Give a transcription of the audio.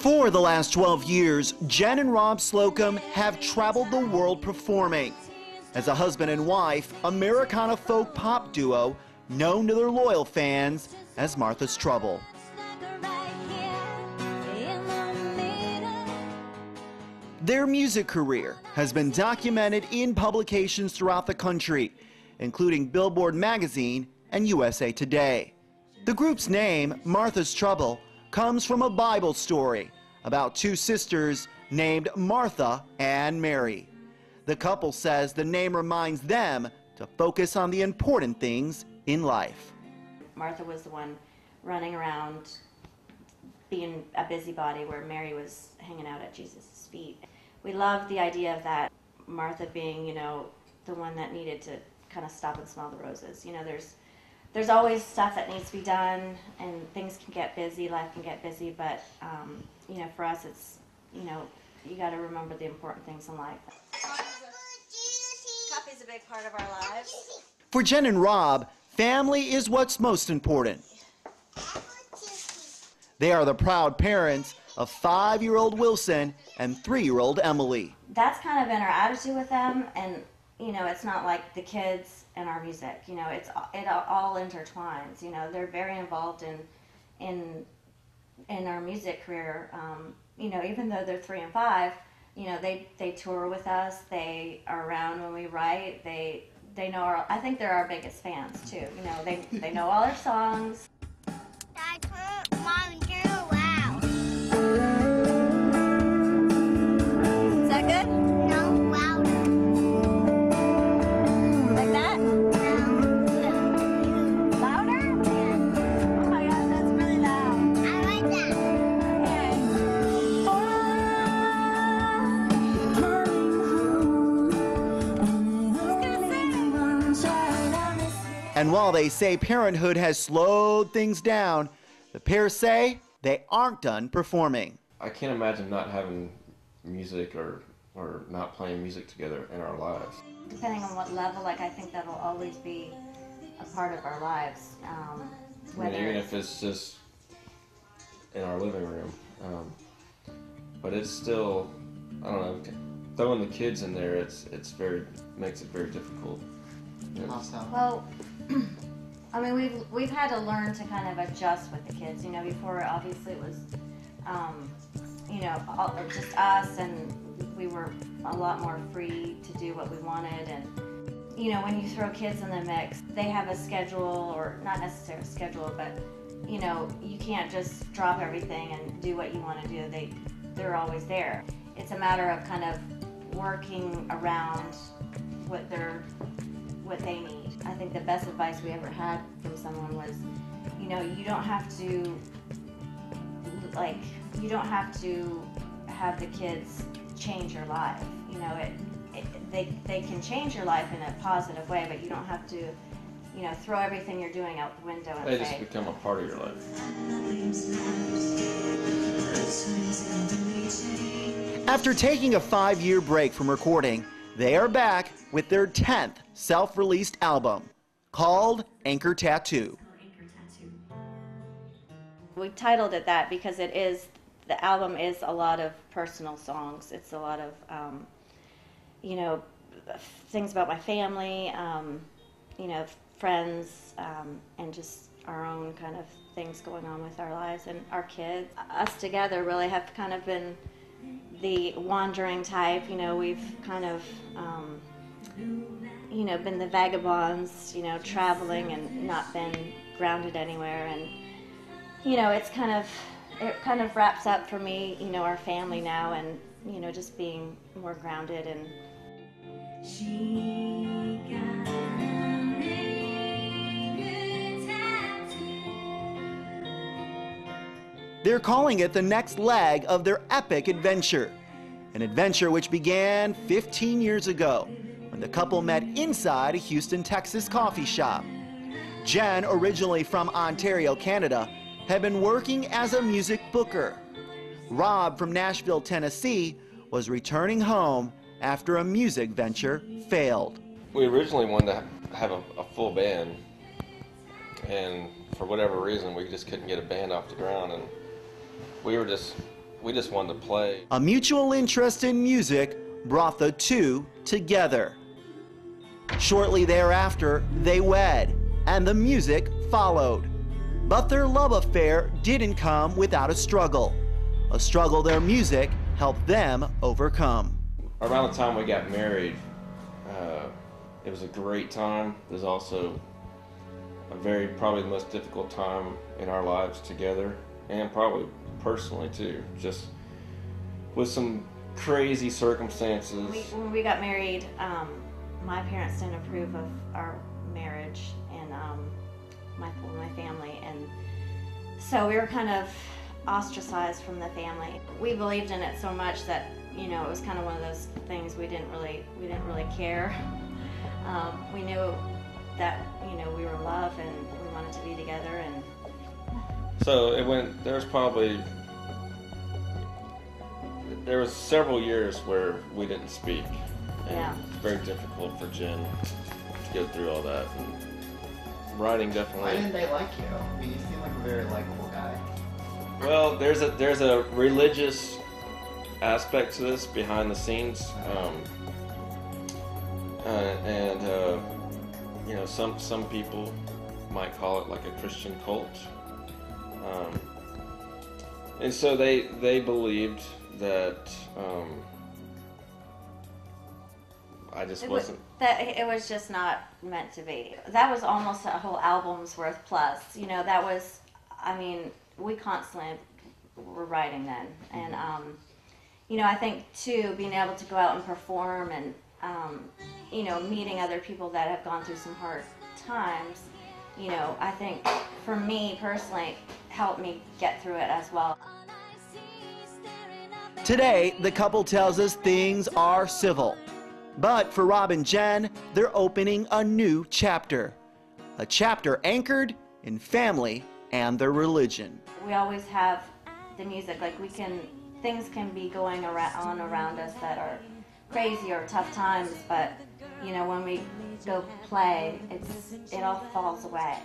For the last 12 years, Jen and Rob Slocum have traveled the world performing. As a husband and wife, Americana folk pop duo known to their loyal fans as Martha's Trouble. Their music career has been documented in publications throughout the country, including Billboard magazine and USA Today. The group's name, Martha's Trouble, comes from a Bible story about two sisters named Martha and Mary. The couple says the name reminds them to focus on the important things in life. Martha was the one running around being a busybody, where Mary was hanging out at Jesus' feet. We loved the idea of that, Martha being, the one that needed to kind of stop and smell the roses. There's always stuff that needs to be done, and things can get busy, life can get busy, but, for us it's, you got to remember the important things in life. Coffee's a big part of our lives. For Jen and Rob, family is what's most important. They are the proud parents of 5-year-old Wilson and 3-year-old Emily. That's kind of been our attitude with them, and it's not like the kids and our music. It all intertwines. They're very involved in our music career. Even though they're 3 and 5, they tour with us. They are around when we write. They know I think they're our biggest fans too. They know all our songs. Is that good? No, louder. Like that? No. Louder? Oh my God, that's really loud. I like that. And while they say parenthood has slowed things down, the pair say they aren't done performing. I can't imagine not having music or not playing music together in our lives. Depending on what level, I think that'll always be a part of our lives. Even if it's just in our living room. But it's still, I don't know, throwing the kids in there, makes it very difficult. Well, we've had to learn to kind of adjust with the kids. Before obviously it was, just us, and we were a lot more free to do what we wanted. And when you throw kids in the mix, they have a schedule, or not necessarily a schedule, but you can't just drop everything and do what you want to do. They're always there. It's a matter of kind of working around what they need. I think the best advice we ever had from someone was, you don't have to have the kids change your life. They can change your life in a positive way, but you don't have to, throw everything you're doing out the window and they just become a part of your life. After taking a 5-year break from recording, they are back with their 10th self-released album, called Anchor Tattoo. We titled it that because the album is a lot of personal songs. It's a lot of, things about my family, friends, and just our own kind of things going on with our lives and our kids. Us together really have kind of been the wandering type. We've kind of, been the vagabonds, traveling and not been grounded anywhere. And, it kind of wraps up for me, our family now, and, just being more grounded. And They're calling it the next leg of their epic adventure, an adventure which began 15 years ago when the couple met inside a Houston, Texas coffee shop. Jen, originally from Ontario, Canada, had been working as a music booker. Rob from Nashville, Tennessee, was returning home after a music venture failed. We originally wanted to have a full band, and for whatever reason we just couldn't get a band off the ground, and we were just we just wanted to play. A mutual interest in music brought the two together. Shortly thereafter, they wed, and the music followed. But their love affair didn't come without a struggle their music helped them overcome. Around the time we got married, it was a great time. It was also probably the most difficult time in our lives together, and probably personally too, just with some crazy circumstances. When we got married, my parents didn't approve of our marriage, and my family, and so we were kind of ostracized from the family. We believed in it so much that, you know, it was kind of one of those things we didn't really care. We knew that, you know, we were in love and we wanted to be together, and so there was several years where we didn't speak, and yeah. It's very difficult for Jen to go through all that. And writing definitely. Why didn't they like you? I mean, you seem like a very likable guy. Well, there's a religious aspect to this behind the scenes, you know, some people might call it like a Christian cult, and so they believed that I just wasn't. That it was just not meant to be. That was almost a whole album's worth plus. You know, that was, I mean, we constantly were writing then, and you know, I think too, being able to go out and perform and you know, meeting other people that have gone through some hard times, you know, I think for me personally helped me get through it as well. Today, the couple tells us things are civil. But for Rob and Jen, they're opening a new chapter. A chapter anchored in family and their religion. We always have the music, like things can be going on around us that are crazy or tough times, but you know, when we go play, it all falls away.